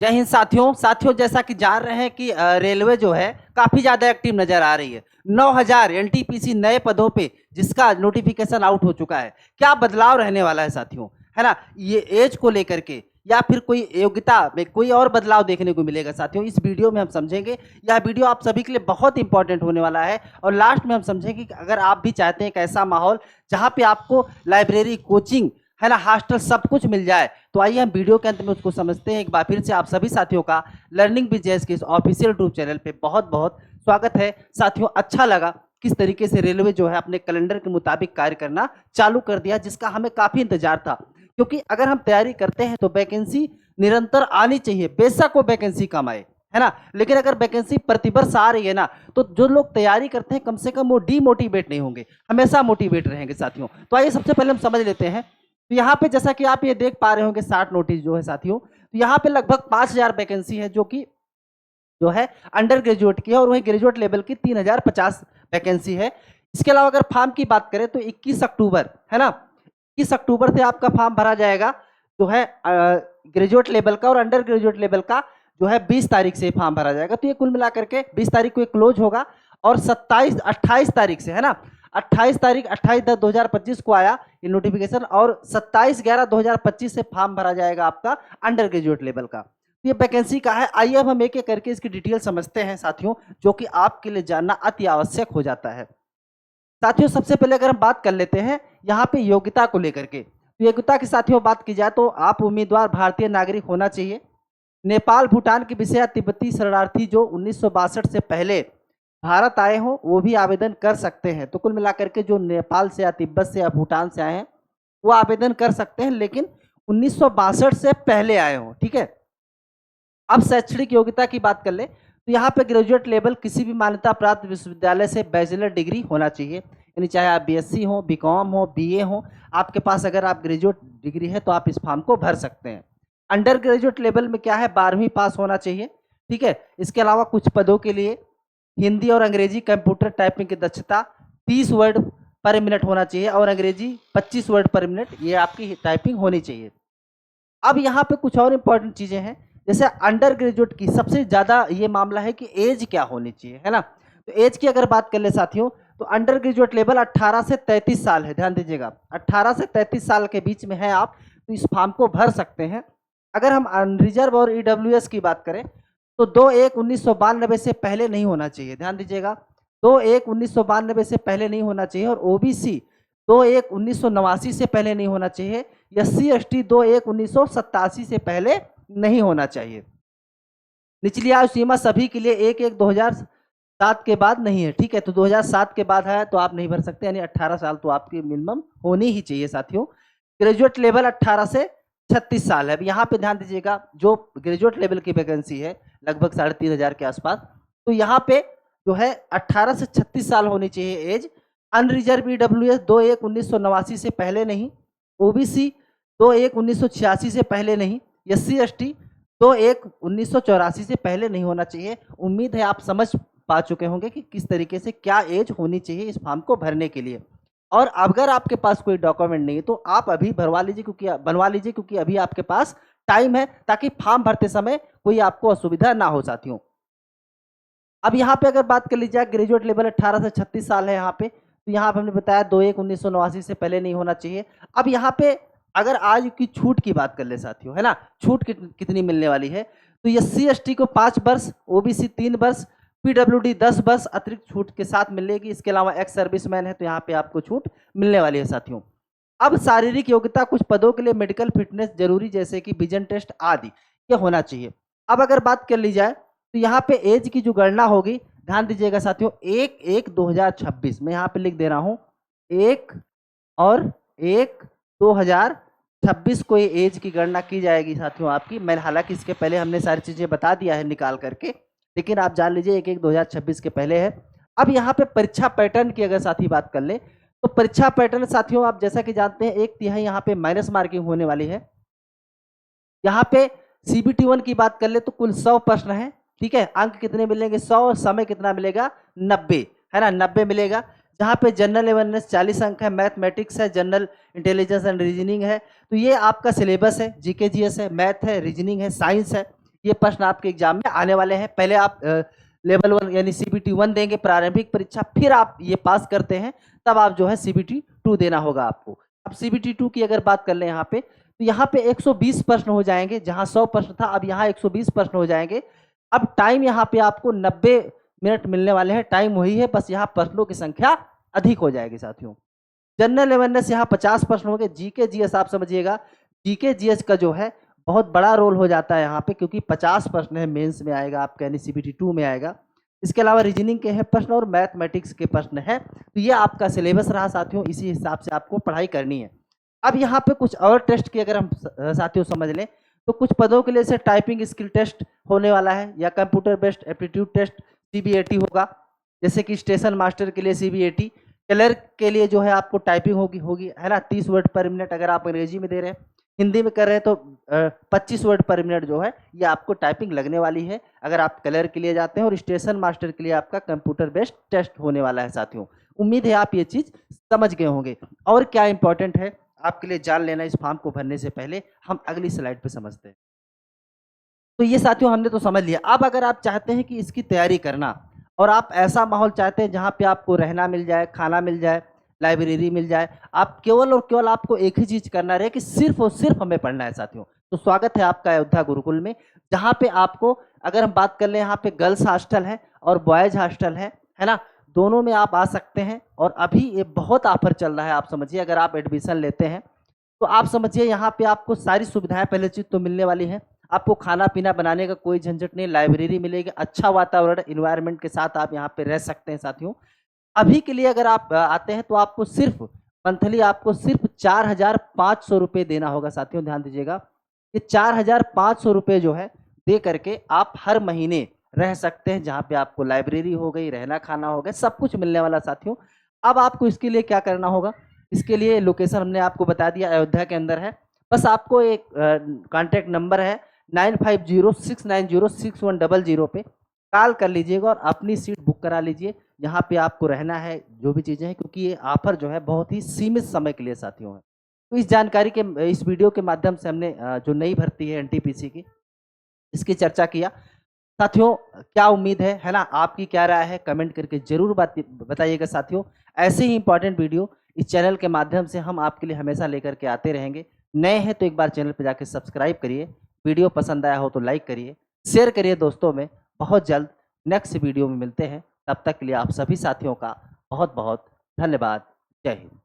जय हिंद साथियों। जैसा कि जान रहे हैं कि रेलवे जो है काफी ज्यादा एक्टिव नजर आ रही है। 9000 एनटीपीसी नए पदों पे जिसका नोटिफिकेशन आउट हो चुका है। क्या बदलाव रहने वाला है साथियों, है ना? ये एज को लेकर के या फिर कोई योग्यता में कोई और बदलाव देखने को मिलेगा साथियों, इस वीडियो में हम समझेंगे। यह वीडियो आप सभी के लिए बहुत इंपॉर्टेंट होने वाला है और लास्ट में हम समझेंगे कि अगर आप भी चाहते हैं एक ऐसा माहौल जहां पे आपको लाइब्रेरी, कोचिंग, है ना, हॉस्टल सब कुछ मिल जाए, तो आइए हम वीडियो के अंत में उसको समझते हैं। एक बार फिर से आप सभी साथियों का लर्निंग विद जेएस के इस ऑफिशियल यूट्यूब चैनल पे बहुत बहुत स्वागत है। साथियों, अच्छा लगा किस तरीके से रेलवे जो है अपने कैलेंडर के मुताबिक कार्य करना चालू कर दिया, जिसका हमें काफी इंतजार था। क्योंकि अगर हम तैयारी करते हैं तो वैकेंसी निरंतर आनी चाहिए, बेशक वो वैकेंसी कम आए, है ना, लेकिन अगर वैकेंसी प्रतिवर्ष आ रही है ना, तो जो लोग तैयारी करते हैं कम से कम वो डीमोटिवेट नहीं होंगे, हमेशा मोटिवेट रहेंगे साथियों। तो आइए सबसे पहले हम समझ लेते हैं। तो यहाँ पे जैसा कि आप ये देख पा रहे होंगे 60 नोटिस जो है साथियों, तो यहाँ पे लगभग 5000 वैकेंसी है जो है अंडर ग्रेजुएट की है, और वहीं ग्रेजुएट लेवल की 3050 वैकेंसी है। इसके अलावा अगर फॉर्म की बात करें तो 21 अक्टूबर, है ना, 21 अक्टूबर से आपका फॉर्म भरा जाएगा जो है ग्रेजुएट लेवल का, और अंडर ग्रेजुएट लेवल का जो है 20 तारीख से फॉर्म भरा जाएगा। तो ये कुल मिलाकर के 20 तारीख को ये क्लोज होगा, और 28 तारीख से, है ना, 28/10/2025 को आया ये नोटिफिकेशन, और 27/11/2025 से फॉर्म भरा जाएगा आपका अंडर ग्रेजुएट लेवल का। तो ये वैकेंसी का है। आइए अब हम एक एक करके इसकी डिटेल समझते हैं साथियों, जो कि आपके लिए जानना अति आवश्यक हो जाता है। साथियों, सबसे पहले अगर हम बात कर लेते हैं यहाँ पे योग्यता को लेकर के, तो योग्यता की साथियों बात की जाए तो आप उम्मीदवार भारतीय नागरिक होना चाहिए। नेपाल, भूटान के विषय तिब्बती शरणार्थी जो 1962 से पहले भारत आए हों वो भी आवेदन कर सकते हैं। तो कुल मिलाकर के जो नेपाल से या तिब्बत से या भूटान से आए हैं वो आवेदन कर सकते हैं, लेकिन 1962 से पहले आए हों, ठीक है। अब शैक्षणिक योग्यता की बात कर ले तो यहाँ पे ग्रेजुएट लेवल किसी भी मान्यता प्राप्त विश्वविद्यालय से बैचलर डिग्री होना चाहिए, यानी चाहे आप बीएससी हो, बीकॉम हो, बीए हो, आपके पास अगर आप ग्रेजुएट डिग्री है तो आप इस फॉर्म को भर सकते हैं। अंडर ग्रेजुएट लेवल में क्या है, 12वीं पास होना चाहिए, ठीक है। इसके अलावा कुछ पदों के लिए हिंदी और अंग्रेजी कंप्यूटर टाइपिंग की दक्षता 30 वर्ड पर मिनट होना चाहिए, और अंग्रेजी 25 वर्ड पर मिनट ये आपकी टाइपिंग होनी चाहिए। अब यहाँ पे कुछ और इंपॉर्टेंट चीजें हैं, जैसे अंडर ग्रेजुएट की सबसे ज्यादा ये मामला है कि एज क्या होनी चाहिए, है ना। तो एज की अगर बात कर ले साथियों, तो अंडर ग्रेजुएट लेवल 18 से 33 साल है, ध्यान दीजिएगा, 18 से 33 साल के बीच में है आप, तो इस फॉर्म को भर सकते हैं। अगर हम अनरिजर्व और ईडब्ल्यूएस की बात करें तो 2/1/1992 से पहले नहीं होना चाहिए, ध्यान दीजिएगा, 2/1/1992 से पहले नहीं होना चाहिए, और ओबीसी 2/1/1989 से पहले नहीं होना चाहिए, एससी एसटी 2/1/1987 से पहले नहीं होना चाहिए। निचली आयु सीमा सभी के लिए 1/1/2007 के बाद नहीं है, ठीक है। तो 2007 के बाद है तो आप नहीं भर सकते, यानी 18 साल तो आपकी मिनिमम होनी ही चाहिए साथियों। ग्रेजुएट लेवल 18 से 36 साल है। अब यहाँ पे ध्यान दीजिएगा, जो ग्रेजुएट लेवल की वैकेंसी है लगभग 3500 के आसपास, तो यहाँ पे जो है 18 से 36 साल होनी चाहिए एज। अनरिजर्व ईडब्ल्यूएस 2/1/1989 से पहले नहीं, ओबीसी 2/1/1986 से पहले नहीं, एससी एसटी 2/1/1984 से पहले नहीं होना चाहिए। उम्मीद है आप समझ पा चुके होंगे कि किस तरीके से क्या एज होनी चाहिए इस फॉर्म को भरने के लिए। और अगर आपके पास कोई डॉक्यूमेंट नहीं है तो आप अभी बनवा लीजिए, क्योंकि अभी आपके पास टाइम है, ताकि फॉर्म भरते समय कोई आपको असुविधा ना हो साथियों। अब यहाँ पे अगर बात कर ली जाए, ग्रेजुएट लेवल 18 से 36 साल है यहाँ पे, तो यहाँ पे हमने बताया 2/1/1989 से पहले नहीं होना चाहिए। अब यहाँ पे अगर आज की छूट की बात कर ले साथियों, है ना, छूट कितनी मिलने वाली है, तो एससी एसटी को 5 वर्ष, ओबीसी 3 वर्ष, पीडब्ल्यूडी 10 वर्ष अतिरिक्त छूट के साथ मिलेगी। इसके अलावा एक्स सर्विसमैन है तो यहाँ पे आपको छूट मिलने वाली है साथियों। अब शारीरिक योग्यता, कुछ पदों के लिए मेडिकल फिटनेस जरूरी, जैसे कि विजन टेस्ट आदि, ये होना चाहिए। अब अगर बात कर ली जाए तो यहाँ पे एज की जो गणना होगी, ध्यान दीजिएगा साथियों, 1/1/2026 मैं यहाँ पे लिख दे रहा हूँ, 1/1/2026 को ये एज की गणना की जाएगी साथियों आपकी। मैं हालांकि इसके पहले हमने सारी चीजें बता दिया है निकाल करके, लेकिन आप जान लीजिए 1/1/2026 के पहले है। अब यहाँ पे परीक्षा पैटर्न की अगर साथी बात कर ले तो परीक्षा पैटर्न साथियों आप जैसा कि जानते हैं 1/3 यहाँ पे माइनस मार्किंग होने वाली है। यहाँ पे सीबीटी 1 की बात कर ले तो कुल 100 प्रश्न है, ठीक है। अंक कितने मिलेंगे, 100, समय कितना मिलेगा, 90, है ना, 90 मिलेगा। जहाँ पे जनरल अवेयरनेस 40 अंक है, मैथमेटिक्स है, जनरल इंटेलिजेंस एंड रीजनिंग है। तो ये आपका सिलेबस है, जीके जीएस है, मैथ है, रीजनिंग है, साइंस है। ये प्रश्न आपके एग्जाम में आने वाले हैं। पहले आप लेवल 1 यानी सीबीटी 1 देंगे प्रारंभिक परीक्षा, फिर आप ये पास करते हैं तब आप जो है सीबीटी 2 देना होगा आपको। अब सीबीटी 2 की अगर बात कर लें यहाँ पे, तो यहाँ पे 120 प्रश्न हो जाएंगे, जहाँ 100 प्रश्न था अब यहाँ 120 प्रश्न हो जाएंगे। अब टाइम यहाँ पे आपको 90 मिनट मिलने वाले हैं, टाइम वही है, बस यहाँ प्रश्नों की संख्या अधिक हो जाएगी साथियों। जनरल अवेयरनेस यहाँ 50 प्रश्न हो गए। जीके जीएस आप समझिएगा, जीके जीएस का जो है बहुत बड़ा रोल हो जाता है यहाँ पे, क्योंकि 50 प्रश्न है, मेंस में आएगा आपका यानी सीबीटी 2 में आएगा। इसके अलावा रीजनिंग के हैं प्रश्न और मैथमेटिक्स के प्रश्न है। तो ये आपका सिलेबस रहा साथियों, इसी हिसाब से आपको पढ़ाई करनी है। अब यहाँ पे कुछ और टेस्ट की अगर हम साथियों समझ लें, तो कुछ पदों के लिए से टाइपिंग स्किल टेस्ट होने वाला है, या computer based aptitude test CBAT होगा, जैसे कि स्टेशन मास्टर के लिए सीबीएटी, क्लर्क के लिए जो है आपको टाइपिंग होगी है ना, 30 वर्ड पर मिनट अगर आप अंग्रेजी में दे रहे हैं, हिंदी में कर रहे हैं तो 25 वर्ड पर मिनट जो है ये आपको टाइपिंग लगने वाली है अगर आप क्लर्क के लिए जाते हैं। और स्टेशन मास्टर के लिए आपका कंप्यूटर बेस्ड टेस्ट होने वाला है साथियों। उम्मीद है आप ये चीज़ समझ गए होंगे। और क्या इंपॉर्टेंट है आपके लिए जान लेना इस फॉर्म को भरने से पहले, हम अगली स्लाइड पे समझते हैं। तो ये साथियों हमने तो समझ लिया। अब अगर आप चाहते हैं कि इसकी तैयारी करना और आप ऐसा माहौल चाहते हैं जहाँ पे आपको रहना मिल जाए, खाना मिल जाए, लाइब्रेरी मिल जाए, आप केवल और केवल आपको एक ही चीज़ करना रहे कि सिर्फ और सिर्फ हमें पढ़ना है साथियों, तो स्वागत है आपका अयोध्या गुरुकुल में, जहाँ पे आपको अगर हम बात कर लें, यहाँ पे गर्ल्स हॉस्टल है और बॉयज़ हॉस्टल है ना, दोनों में आप आ सकते हैं। और अभी ये बहुत ऑफर चल रहा है, आप समझिए अगर आप एडमिशन लेते हैं तो आप समझिए यहाँ पे आपको सारी सुविधाएं पहले चीज़ तो मिलने वाली हैं। आपको खाना पीना बनाने का कोई झंझट नहीं, लाइब्रेरी मिलेगी, अच्छा वातावरण इन्वायरमेंट के साथ आप यहाँ पे रह सकते हैं साथियों। अभी के लिए अगर आप आते हैं तो आपको सिर्फ मंथली आपको सिर्फ 4,500 रुपये देना होगा साथियों, ध्यान दीजिएगा। ये 4,500 रुपये जो है दे करके आप हर महीने रह सकते हैं, जहाँ पे आपको लाइब्रेरी हो गई, रहना खाना हो गया, सब कुछ मिलने वाला साथियों। अब आपको इसके लिए क्या करना होगा, इसके लिए लोकेशन हमने आपको बता दिया, अयोध्या के अंदर है। बस आपको एक कॉन्टैक्ट नंबर है 9506906100 पे कॉल कर लीजिएगा और अपनी सीट बुक करा लीजिए। यहाँ पे आपको रहना है, जो भी चीज़ें हैं, क्योंकि ये ऑफर जो है बहुत ही सीमित समय के लिए साथियों है। तो इस जानकारी के इस वीडियो के माध्यम से हमने जो नई भर्ती है एनटीपीसी की, इसकी चर्चा किया साथियों। क्या उम्मीद है ना, आपकी क्या राय है, कमेंट करके जरूर बताइएगा साथियों। ऐसे ही इंपॉर्टेंट वीडियो इस चैनल के माध्यम से हम आपके लिए हमेशा लेकर के आते रहेंगे। नए हैं तो एक बार चैनल पर जाकर सब्सक्राइब करिए, वीडियो पसंद आया हो तो लाइक करिए, शेयर करिए दोस्तों में। बहुत जल्द नेक्स्ट वीडियो में मिलते हैं, तब तक के लिए आप सभी साथियों का बहुत बहुत धन्यवाद। जय हिंद।